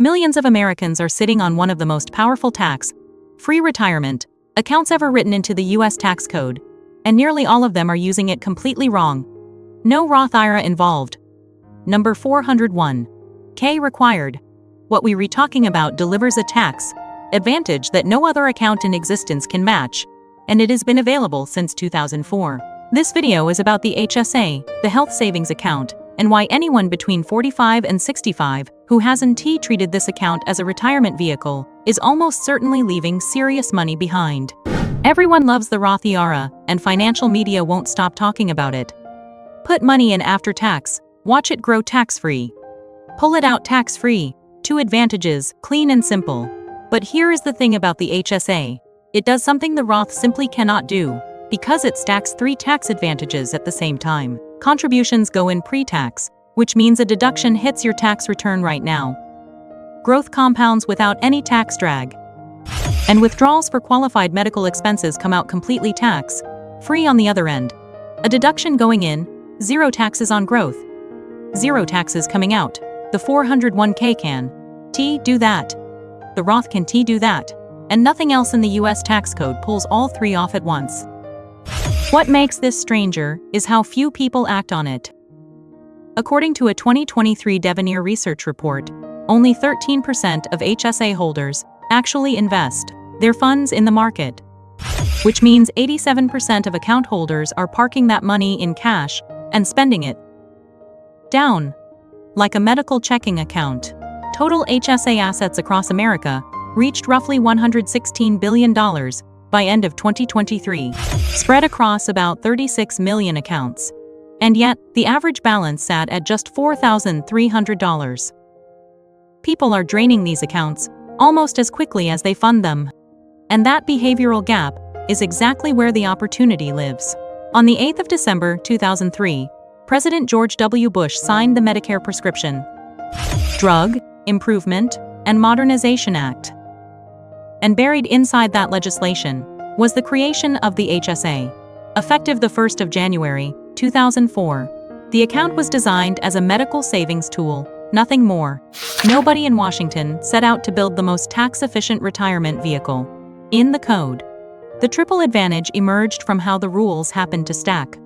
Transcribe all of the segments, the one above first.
Millions of Americans are sitting on one of the most powerful tax-free retirement accounts ever written into the U.S. tax code, and nearly all of them are using it completely wrong. No Roth IRA involved. Number 401. K required. What we re talking about delivers a tax advantage that no other account in existence can match, and it has been available since 2004. This video is about the HSA, the health savings account, and why anyone between 45 and 65 who hasn't treated this account as a retirement vehicle is almost certainly leaving serious money behind. Everyone loves the Roth IRA, and financial media won't stop talking about it. Put money in after tax, watch it grow tax-free. Pull it out tax-free. 2 advantages, clean and simple. But here is the thing about the HSA. It does something the Roth simply cannot do, because it stacks 3 tax advantages at the same time. Contributions go in pre-tax, which means a deduction hits your tax return right now. Growth compounds without any tax drag. And withdrawals for qualified medical expenses come out completely tax-free on the other end. A deduction going in, 0 taxes on growth. 0 taxes coming out. The 401k can do that. The Roth can do that. And nothing else in the US tax code pulls all 3 off at once. What makes this stranger is how few people act on it. According to a 2023 Devenir research report, only 13% of HSA holders actually invest their funds in the market, which means 87% of account holders are parking that money in cash and spending it down, like a medical checking account. Total HSA assets across America reached roughly $116 billion by end of 2023, spread across about 36 million accounts. And yet, the average balance sat at just $4,300. People are draining these accounts almost as quickly as they fund them. And that behavioral gap is exactly where the opportunity lives. On the 8th of December 2003, President George W. Bush signed the Medicare Prescription Drug Improvement and Modernization Act. And buried inside that legislation was the creation of the HSA. Effective the 1st of January 2004, the account was designed as a medical savings tool, nothing more. Nobody in Washington set out to build the most tax-efficient retirement vehicle in the code. The triple advantage emerged from how the rules happened to stack,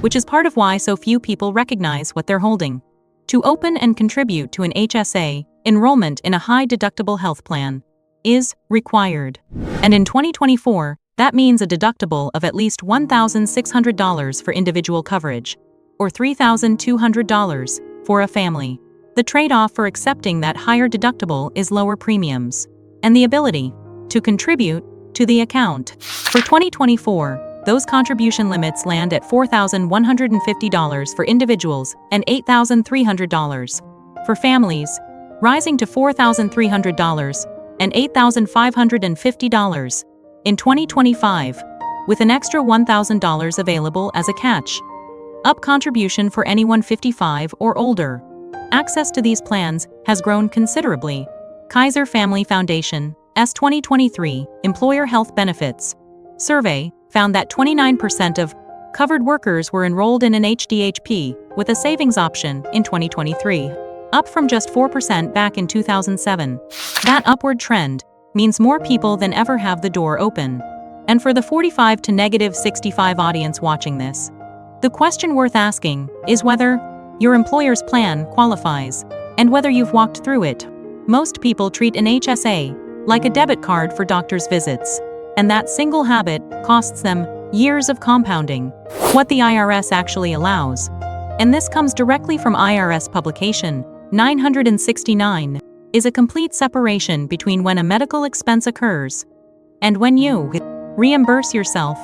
which is part of why so few people recognize what they're holding. To open and contribute to an HSA, enrollment in a high-deductible health plan is required. And in 2024, that means a deductible of at least $1,600 for individual coverage, or $3,200 for a family. The trade-off for accepting that higher deductible is lower premiums and the ability to contribute to the account. For 2024, those contribution limits land at $4,150 for individuals and $8,300 for families, rising to $4,300 and $8,550 in 2025, with an extra $1,000 available as a catch-up contribution for anyone 55 or older. Access to these plans has grown considerably. Kaiser Family Foundation's 2023 Employer Health Benefits survey found that 29% of covered workers were enrolled in an HDHP with a savings option in 2023, up from just 4% back in 2007. That upward trend means more people than ever have the door open. And for the 45 to -65 audience watching this, the question worth asking is whether your employer's plan qualifies and whether you've walked through it. Most people treat an HSA like a debit card for doctor's visits, and that single habit costs them years of compounding. What the IRS actually allows, and this comes directly from IRS publication 969, is a complete separation between when a medical expense occurs and when you reimburse yourself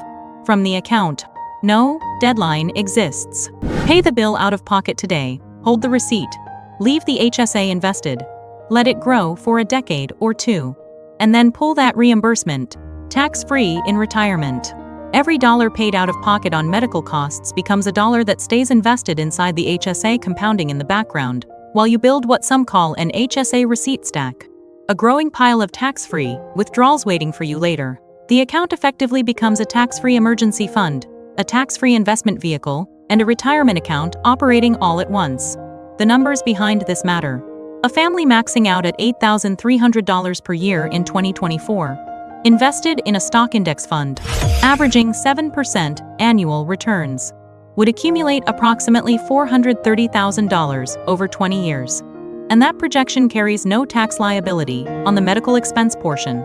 from the account. No deadline exists. Pay the bill out of pocket today, hold the receipt, leave the HSA invested, let it grow for a decade or 2, and then pull that reimbursement, tax-free in retirement. Every dollar paid out of pocket on medical costs becomes a dollar that stays invested inside the HSA, compounding in the background, while you build what some call an HSA receipt stack. A growing pile of tax-free withdrawals waiting for you later. The account effectively becomes a tax-free emergency fund, a tax-free investment vehicle, and a retirement account operating all at once. The numbers behind this matter. A family maxing out at $8,300 per year in 2024, invested in a stock index fund, averaging 7% annual returns, would accumulate approximately $430,000 over 20 years. And that projection carries no tax liability on the medical expense portion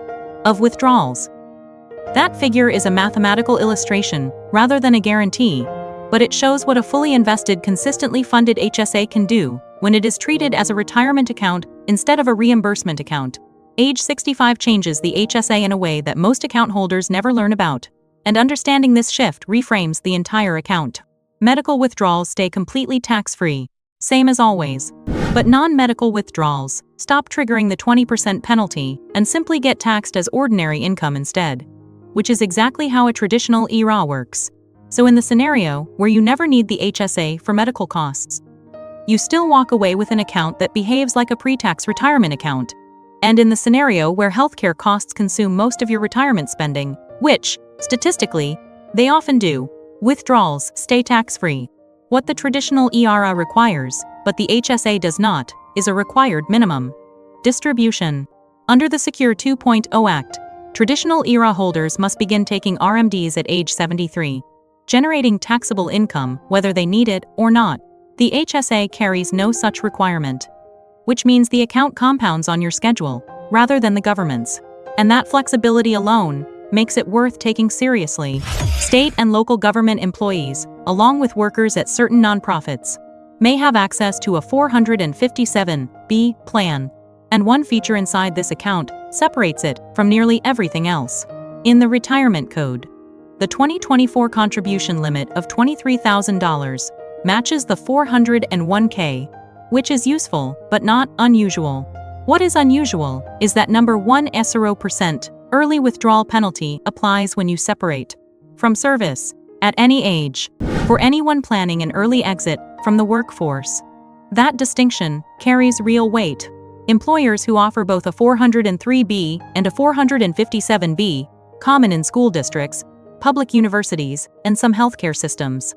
of withdrawals. That figure is a mathematical illustration rather than a guarantee, but it shows what a fully invested, consistently funded HSA can do when it is treated as a retirement account instead of a reimbursement account. Age 65 changes the HSA in a way that most account holders never learn about, and understanding this shift reframes the entire account. Medical withdrawals stay completely tax-free, same as always. But non-medical withdrawals stop triggering the 20% penalty and simply get taxed as ordinary income instead, which is exactly how a traditional IRA works. So in the scenario where you never need the HSA for medical costs, you still walk away with an account that behaves like a pre-tax retirement account. And in the scenario where healthcare costs consume most of your retirement spending, which, statistically, they often do, withdrawals stay tax-free. What the traditional IRA requires, but the HSA does not, is a required minimum distribution. Under the Secure 2.0 Act, traditional IRA holders must begin taking RMDs at age 73, generating taxable income whether they need it or not. The HSA carries no such requirement, which means the account compounds on your schedule rather than the government's. And that flexibility alone makes it worth taking seriously. State and local government employees, along with workers at certain nonprofits, may have access to a 457(b) plan, and one feature inside this account separates it from nearly everything else. In the Retirement Code, the 2024 contribution limit of $23,000 matches the 401k, which is useful but not unusual. What is unusual is that number 1% early withdrawal penalty applies when you separate from service at any age for anyone planning an early exit from the workforce. That distinction carries real weight. Employers who offer both a 403(b) and a 457(b), common in school districts, public universities, and some healthcare systems,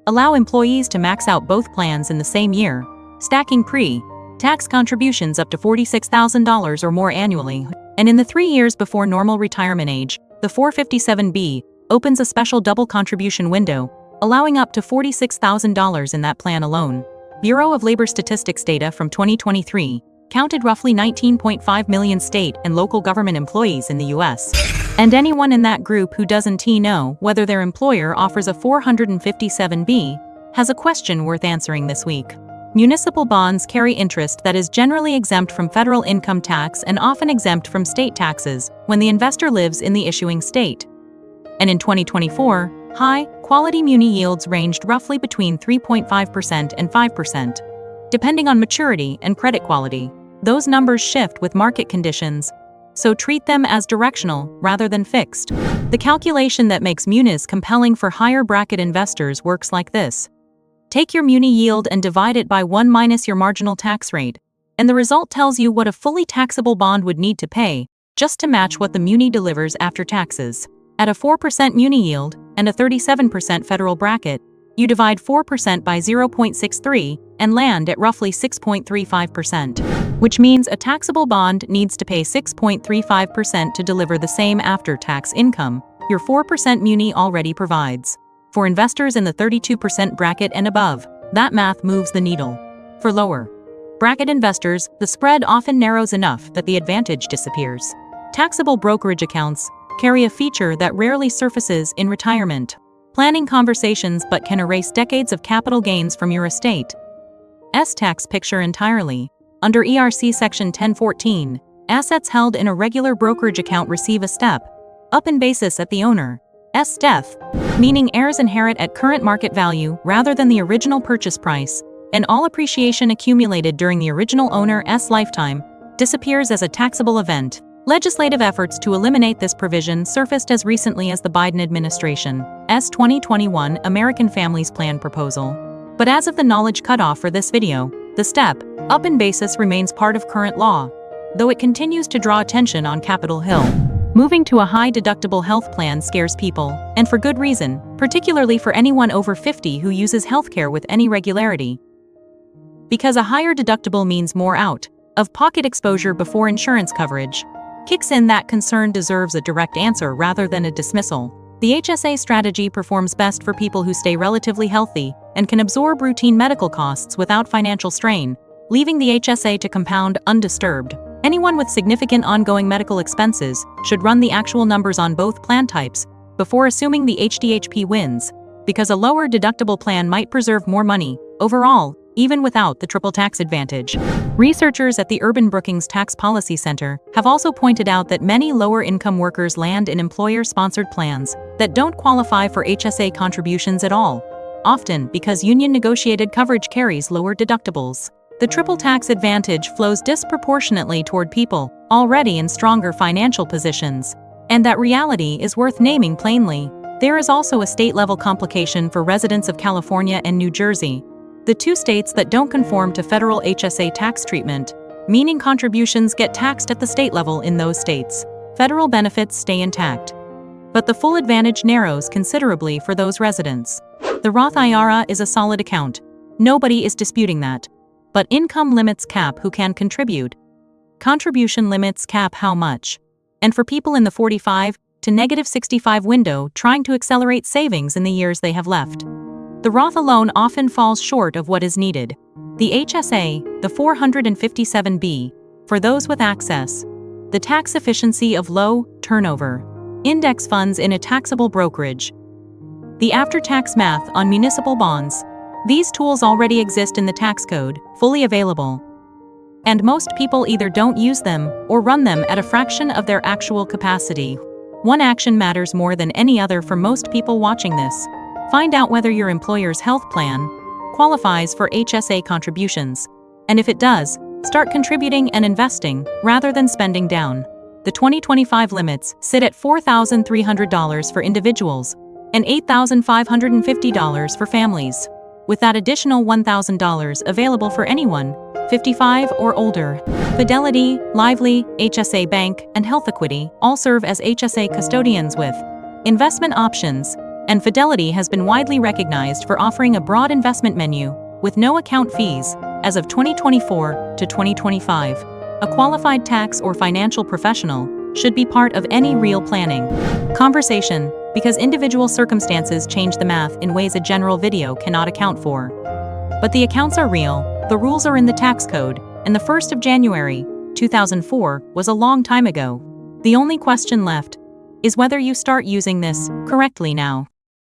allow employees to max out both plans in the same year, stacking pre-tax contributions up to $46,000 or more annually. And in the 3 years before normal retirement age, the 457(b) opens a special double contribution window, allowing up to $46,000 in that plan alone. Bureau of Labor Statistics data from 2023 counted roughly 19.5 million state and local government employees in the U.S. And anyone in that group who doesn't know whether their employer offers a 457(b) has a question worth answering this week. Municipal bonds carry interest that is generally exempt from federal income tax and often exempt from state taxes when the investor lives in the issuing state. And in 2024, high-quality muni yields ranged roughly between 3.5% and 5%, depending on maturity and credit quality. Those numbers shift with market conditions, so treat them as directional rather than fixed. The calculation that makes munis compelling for higher bracket investors works like this. Take your muni yield and divide it by 1 minus your marginal tax rate, and the result tells you what a fully taxable bond would need to pay just to match what the muni delivers after taxes. At a 4% muni yield and a 37% federal bracket, you divide 4% by 0.63 and land at roughly 6.35%, which means a taxable bond needs to pay 6.35% to deliver the same after-tax income your 4% muni already provides. For investors in the 32% bracket and above, that math moves the needle. For lower bracket investors, the spread often narrows enough that the advantage disappears. Taxable brokerage accounts carry a feature that rarely surfaces in retirement planning conversations but can erase decades of capital gains from your estate's tax picture entirely. Under ERC Section 1014, assets held in a regular brokerage account receive a step-up in basis at the owner's death, meaning heirs inherit at current market value rather than the original purchase price, and all appreciation accumulated during the original owner's lifetime disappears as a taxable event. Legislative efforts to eliminate this provision surfaced as recently as the Biden administration's 2021 American Families Plan proposal. But as of the knowledge cutoff for this video, the step-up in basis remains part of current law, though it continues to draw attention on Capitol Hill. Moving to a high-deductible health plan scares people, and for good reason, particularly for anyone over 50 who uses healthcare with any regularity. Because a higher deductible means more out out-of-pocket exposure before insurance coverage kicks in. That concern deserves a direct answer rather than a dismissal. The HSA strategy performs best for people who stay relatively healthy and can absorb routine medical costs without financial strain, leaving the HSA to compound undisturbed. Anyone with significant ongoing medical expenses should run the actual numbers on both plan types before assuming the HDHP wins, because a lower deductible plan might preserve more money overall, even without the triple tax advantage. Researchers at the Urban Brookings Tax Policy Center have also pointed out that many lower-income workers land in employer-sponsored plans that don't qualify for HSA contributions at all, often because union-negotiated coverage carries lower deductibles. The triple tax advantage flows disproportionately toward people already in stronger financial positions, and that reality is worth naming plainly. There is also a state-level complication for residents of California and New Jersey, the two states that don't conform to federal HSA tax treatment, meaning contributions get taxed at the state level in those states. Federal benefits stay intact, but the full advantage narrows considerably for those residents. The Roth IRA is a solid account. Nobody is disputing that. But income limits cap who can contribute. Contribution limits cap how much. And for people in the 45 to -65 window trying to accelerate savings in the years they have left, the Roth alone often falls short of what is needed. The HSA, the 457B, for those with access, the tax efficiency of low turnover index funds in a taxable brokerage, the after-tax math on municipal bonds. These tools already exist in the tax code, fully available. And most people either don't use them or run them at a fraction of their actual capacity. One action matters more than any other for most people watching this. Find out whether your employer's health plan qualifies for HSA contributions. And if it does, start contributing and investing rather than spending down. The 2025 limits sit at $4,300 for individuals and $8,550 for families, with that additional $1,000 available for anyone 55 or older. Fidelity, Lively, HSA Bank, and Health Equity all serve as HSA custodians with investment options, and Fidelity has been widely recognized for offering a broad investment menu with no account fees as of 2024 to 2025. A qualified tax or financial professional should be part of any real planning conversation, because individual circumstances change the math in ways a general video cannot account for. But the accounts are real, the rules are in the tax code, and the 1st of January, 2004 was a long time ago. The only question left is whether you start using this correctly now.